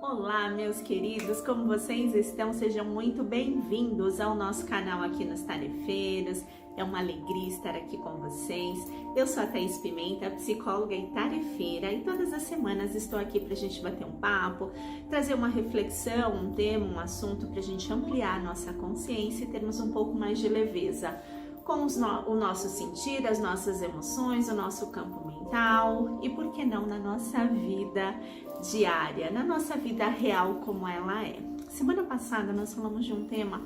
Olá, meus queridos, como vocês estão? Sejam muito bem-vindos ao nosso canal aqui nos Tarefeiros. É uma alegria estar aqui com vocês. Eu sou a Thaís Pimenta, psicóloga e tarefeira, e todas as semanas estou aqui para a gente bater um papo, trazer uma reflexão, um tema, um assunto para a gente ampliar a nossa consciência e termos um pouco mais de leveza com o nosso sentir, as nossas emoções, o nosso campo mental e, por que não, na nossa vida diária, na nossa vida real como ela é. Semana passada nós falamos de um tema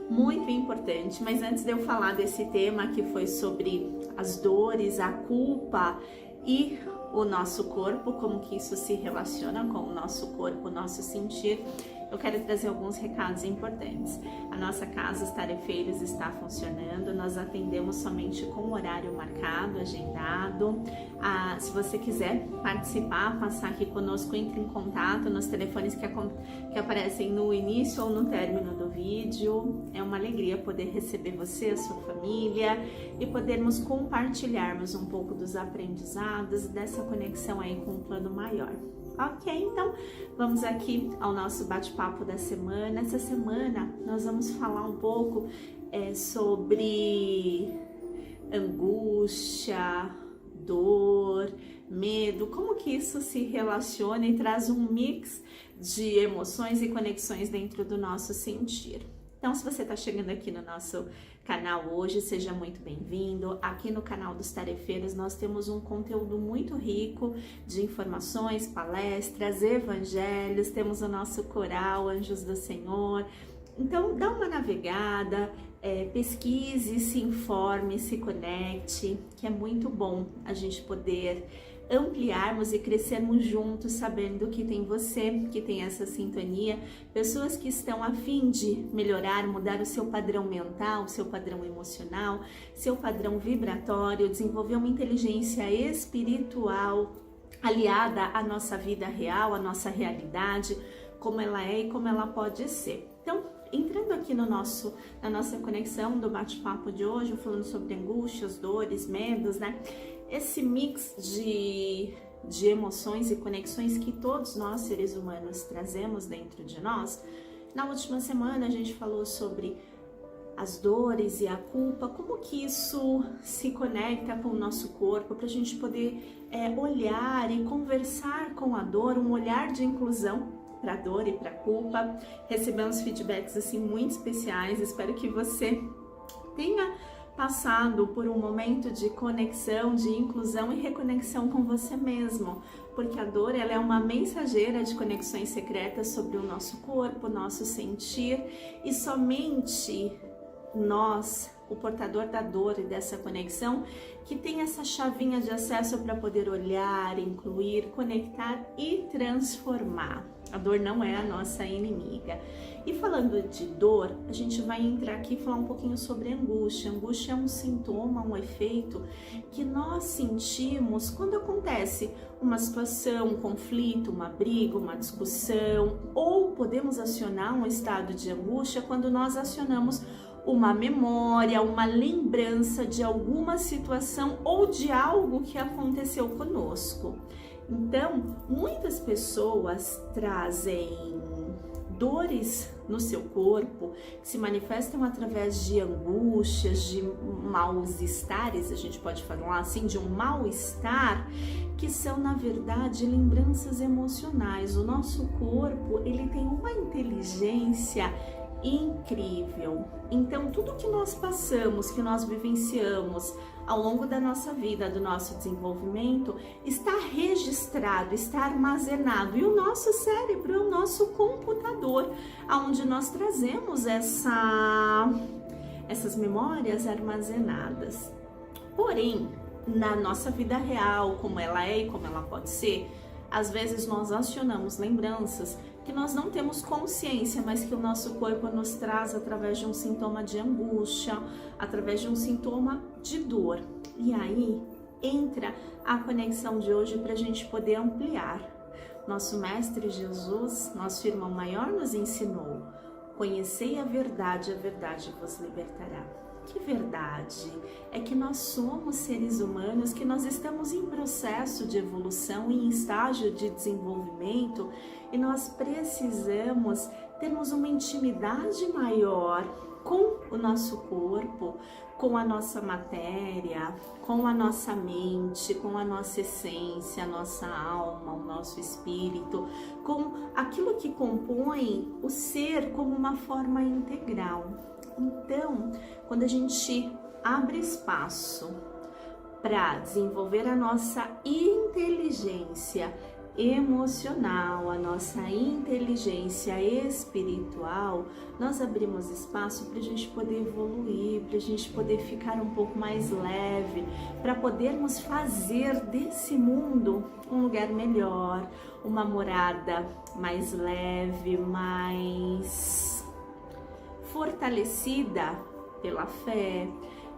muito importante, mas antes de eu falar desse tema, que foi sobre as dores, a culpa e o nosso corpo, como que isso se relaciona com o nosso corpo, o nosso sentir, eu quero trazer alguns recados importantes. A nossa casa, os Tarefeiros, está funcionando, nós atendemos somente com horário marcado, agendado. Se você quiser participar, passar aqui conosco, entre em contato nos telefones que aparecem no início ou no término do vídeo. É uma alegria poder receber você, a sua família, e podermos compartilharmos um pouco dos aprendizados, dessa conexão aí com um plano maior. Ok, então vamos aqui ao nosso bate-papo da semana. Essa semana nós vamos falar um pouco sobre angústia, dor, medo, como que isso se relaciona e traz um mix de emoções e conexões dentro do nosso sentir. Então, se você está chegando aqui no nosso canal hoje, seja muito bem-vindo. Aqui no canal dos Tarefeiros nós temos um conteúdo muito rico de informações, palestras, evangelhos, temos o nosso coral Anjos do Senhor. Então, dá uma navegada, pesquise, se informe, se conecte, que é muito bom a gente poder ampliarmos e crescermos juntos, sabendo que tem você, que tem essa sintonia, pessoas que estão a fim de melhorar, mudar o seu padrão mental, o seu padrão emocional, seu padrão vibratório, desenvolver uma inteligência espiritual aliada à nossa vida real, à nossa realidade, como ela é e como ela pode ser. Então, entrando aqui na nossa conexão do bate-papo de hoje, falando sobre angústias, dores, medos, né? Esse mix de emoções e conexões que todos nós, seres humanos, trazemos dentro de nós. Na última semana a gente falou sobre as dores e a culpa, como que isso se conecta com o nosso corpo, para a gente poder olhar e conversar com a dor, um olhar de inclusão para a dor e para a culpa. Recebemos feedbacks assim muito especiais, espero que você tenha passado por um momento de conexão, de inclusão e reconexão com você mesmo, porque a dor ela é uma mensageira de conexões secretas sobre o nosso corpo, nosso sentir, e somente nós, o portador da dor e dessa conexão, que tem essa chavinha de acesso para poder olhar, incluir, conectar e transformar. A dor não é a nossa inimiga. E falando de dor, a gente vai entrar aqui e falar um pouquinho sobre angústia. Angústia é um sintoma, um efeito que nós sentimos quando acontece uma situação, um conflito, uma briga, uma discussão, ou podemos acionar um estado de angústia quando nós acionamos uma memória, uma lembrança de alguma situação ou de algo que aconteceu conosco. Então, muitas pessoas trazem dores no seu corpo que se manifestam através de angústias, de mal-estares, a gente pode falar assim, de um mal-estar, que são, na verdade, lembranças emocionais. O nosso corpo, ele tem uma inteligência incrível. Então, tudo que nós passamos, que nós vivenciamos ao longo da nossa vida, do nosso desenvolvimento, está registrado, está armazenado. E o nosso cérebro é o nosso computador, onde nós trazemos essas memórias armazenadas. Porém, na nossa vida real, como ela é e como ela pode ser, às vezes nós acionamos lembranças que nós não temos consciência, mas que o nosso corpo nos traz através de um sintoma de angústia, através de um sintoma de dor. E aí entra a conexão de hoje para a gente poder ampliar. Nosso Mestre Jesus, nosso irmão maior, nos ensinou: Conhecei a verdade vos libertará. Que verdade? É que nós somos seres humanos, que nós estamos em processo de evolução, em estágio de desenvolvimento, e nós precisamos termos uma intimidade maior com o nosso corpo, com a nossa matéria, com a nossa mente, com a nossa essência, a nossa alma, o nosso espírito, com aquilo que compõe o ser como uma forma integral. Então, quando a gente abre espaço para desenvolver a nossa inteligência emocional, a nossa inteligência espiritual, nós abrimos espaço para a gente poder evoluir, para a gente poder ficar um pouco mais leve, para podermos fazer desse mundo um lugar melhor, uma morada mais leve, mais fortalecida pela fé,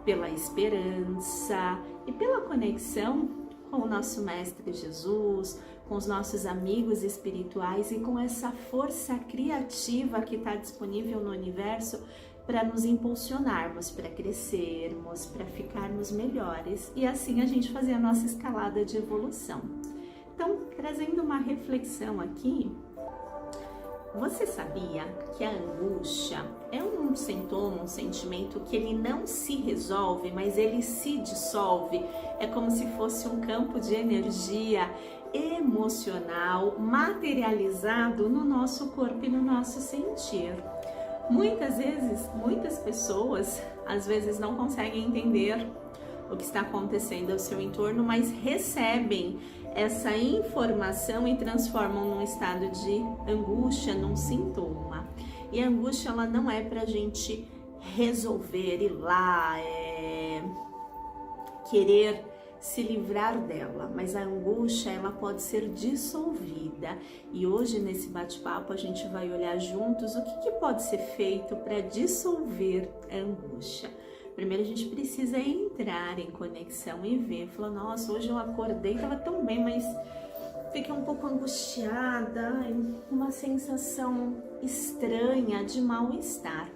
pela esperança e pela conexão com o nosso Mestre Jesus, com os nossos amigos espirituais e com essa força criativa que está disponível no universo para nos impulsionarmos, para crescermos, para ficarmos melhores e assim a gente fazer a nossa escalada de evolução. Então, trazendo uma reflexão aqui, você sabia que a angústia é um sintoma, um sentimento que ele não se resolve, mas ele se dissolve? É como se fosse um campo de energia emocional materializado no nosso corpo e no nosso sentir. Muitas vezes, muitas pessoas, às vezes não conseguem entender o que está acontecendo ao seu entorno, mas recebem essa informação e transformam num estado de angústia, num sintoma. E a angústia, ela não é pra gente resolver, ir lá, querer se livrar dela, mas a angústia, ela pode ser dissolvida. E hoje, nesse bate-papo, a gente vai olhar juntos o que pode ser feito para dissolver a angústia. Primeiro a gente precisa entrar em conexão e ver, falar, nossa, hoje eu acordei, tava tão bem, mas fiquei um pouco angustiada, uma sensação estranha de mal-estar.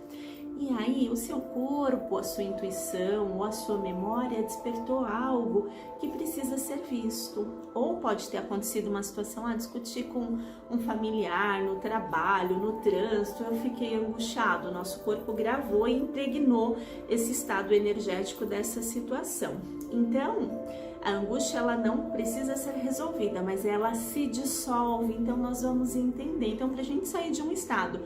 E aí o seu corpo, a sua intuição ou a sua memória despertou algo que precisa ser visto. Ou pode ter acontecido uma situação, discutir com um familiar, no trabalho, no trânsito, eu fiquei angustiado. O nosso corpo gravou e impregnou esse estado energético dessa situação. Então, a angústia, ela não precisa ser resolvida, mas ela se dissolve. Então, nós vamos entender. Então, para a gente sair de um estado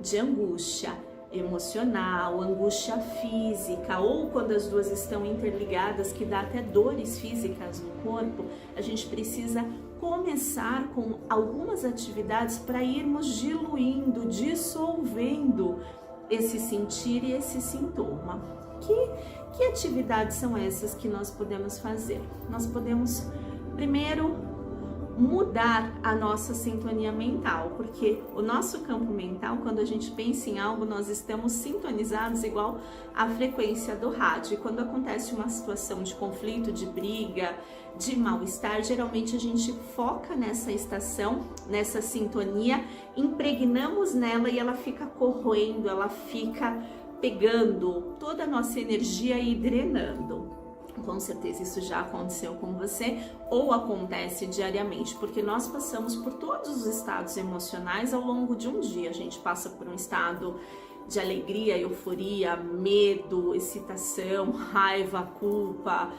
de angústia emocional, angústia física, ou quando as duas estão interligadas, que dá até dores físicas no corpo, a gente precisa começar com algumas atividades para irmos diluindo, dissolvendo esse sentir e esse sintoma. Que atividades são essas que nós podemos fazer? Nós podemos, primeiro, mudar a nossa sintonia mental, porque o nosso campo mental, quando a gente pensa em algo, nós estamos sintonizados igual à frequência do rádio. E quando acontece uma situação de conflito, de briga, de mal-estar, geralmente a gente foca nessa estação, nessa sintonia, impregnamos nela e ela fica corroendo, ela fica pegando toda a nossa energia e drenando. Com certeza isso já aconteceu com você ou acontece diariamente, porque nós passamos por todos os estados emocionais ao longo de um dia. A gente passa por um estado de alegria, euforia, medo, excitação, raiva, culpa,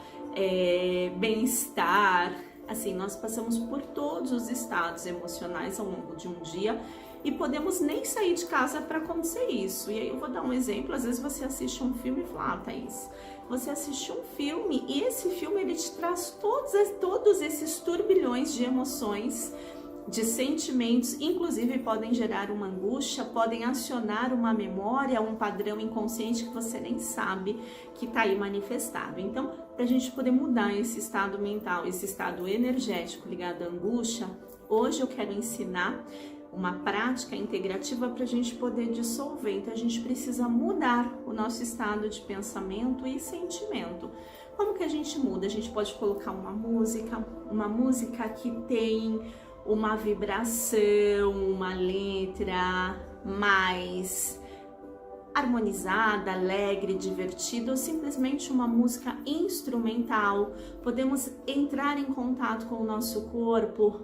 bem-estar. Assim, nós passamos por todos os estados emocionais ao longo de um dia e podemos nem sair de casa para acontecer isso. E aí eu vou dar um exemplo. Às vezes você assiste um filme e fala, Thaís, você assiste um filme e esse filme ele te traz todos esses turbilhões de emoções, de sentimentos, inclusive podem gerar uma angústia, podem acionar uma memória, um padrão inconsciente que você nem sabe que está aí manifestado. Então, para a gente poder mudar esse estado mental, esse estado energético ligado à angústia, hoje eu quero ensinar uma prática integrativa para a gente poder dissolver. Então a gente precisa mudar o nosso estado de pensamento e sentimento. Como que a gente muda? A gente pode colocar uma música que tem uma vibração, uma letra mais harmonizada, alegre, divertida ou simplesmente uma música instrumental. Podemos entrar em contato com o nosso corpo,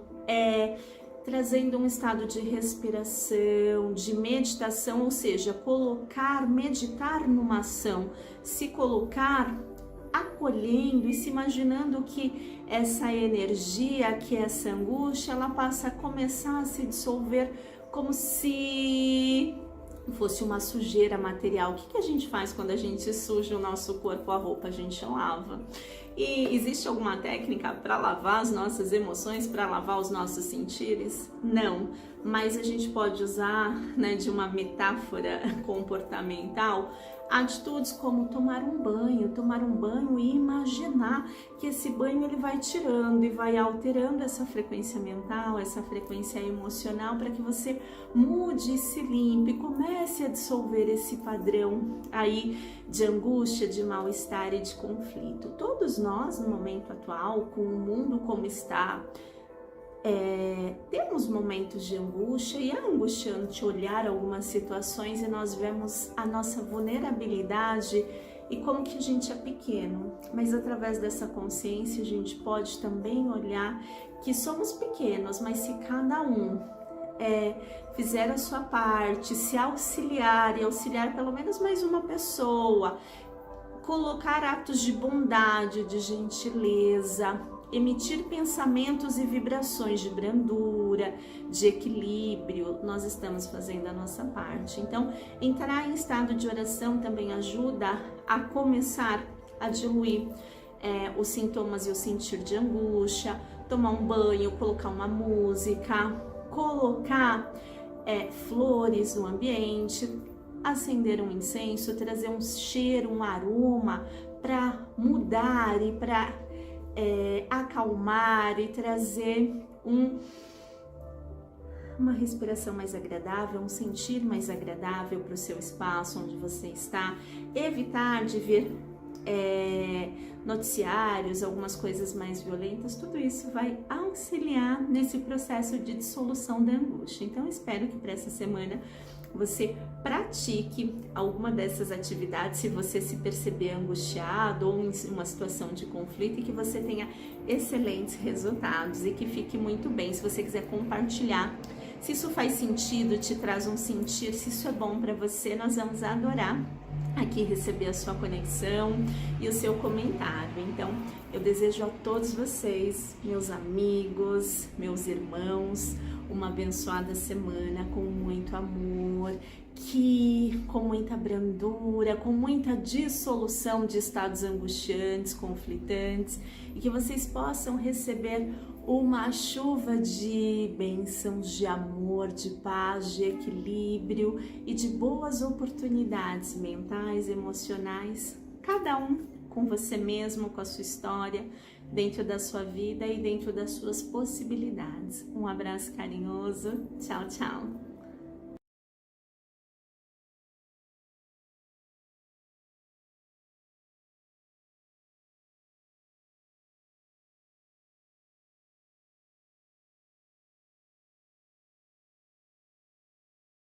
trazendo um estado de respiração, de meditação, ou seja, meditar numa ação, se colocar acolhendo e se imaginando que essa energia, que essa angústia, ela passa a começar a se dissolver como se fosse uma sujeira material. O que a gente faz quando a gente suja o nosso corpo, a roupa? A gente lava. E existe alguma técnica para lavar as nossas emoções, para lavar os nossos sentires? Não, mas a gente pode usar, né, de uma metáfora comportamental, atitudes como tomar um banho e imaginar que esse banho ele vai tirando e vai alterando essa frequência mental, essa frequência emocional, para que você mude, se limpe, comece a dissolver esse padrão aí de angústia, de mal-estar e de conflito. Todos nós, no momento atual, com o mundo como está, temos momentos de angústia, e é angustiante olhar algumas situações e nós vemos a nossa vulnerabilidade e como que a gente é pequeno, mas através dessa consciência a gente pode também olhar que somos pequenos, mas se cada um fizer a sua parte, se auxiliar e auxiliar pelo menos mais uma pessoa, colocar atos de bondade, de gentileza, emitir pensamentos e vibrações de brandura, de equilíbrio, nós estamos fazendo a nossa parte. Então, entrar em estado de oração também ajuda a começar a diluir os sintomas e o sentir de angústia, tomar um banho, colocar uma música, colocar flores no ambiente, acender um incenso, trazer um cheiro, um aroma para mudar e para acalmar e trazer uma respiração mais agradável, um sentir mais agradável para o seu espaço onde você está. Evitar de ver noticiários, algumas coisas mais violentas, tudo isso vai auxiliar nesse processo de dissolução da angústia. Então, espero que para essa semana você pratique alguma dessas atividades se você se perceber angustiado ou em uma situação de conflito, e que você tenha excelentes resultados e que fique muito bem. Se você quiser compartilhar, se isso faz sentido, te traz um sentir, se isso é bom para você, nós vamos adorar aqui receber a sua conexão e o seu comentário. Então, eu desejo a todos vocês, meus amigos, meus irmãos, uma abençoada semana com muito amor, com muita brandura, com muita dissolução de estados angustiantes, conflitantes, e que vocês possam receber uma chuva de bênçãos, de amor, de paz, de equilíbrio e de boas oportunidades mentais, emocionais, cada um com você mesmo, com a sua história, dentro da sua vida e dentro das suas possibilidades. Um abraço carinhoso. Tchau, tchau.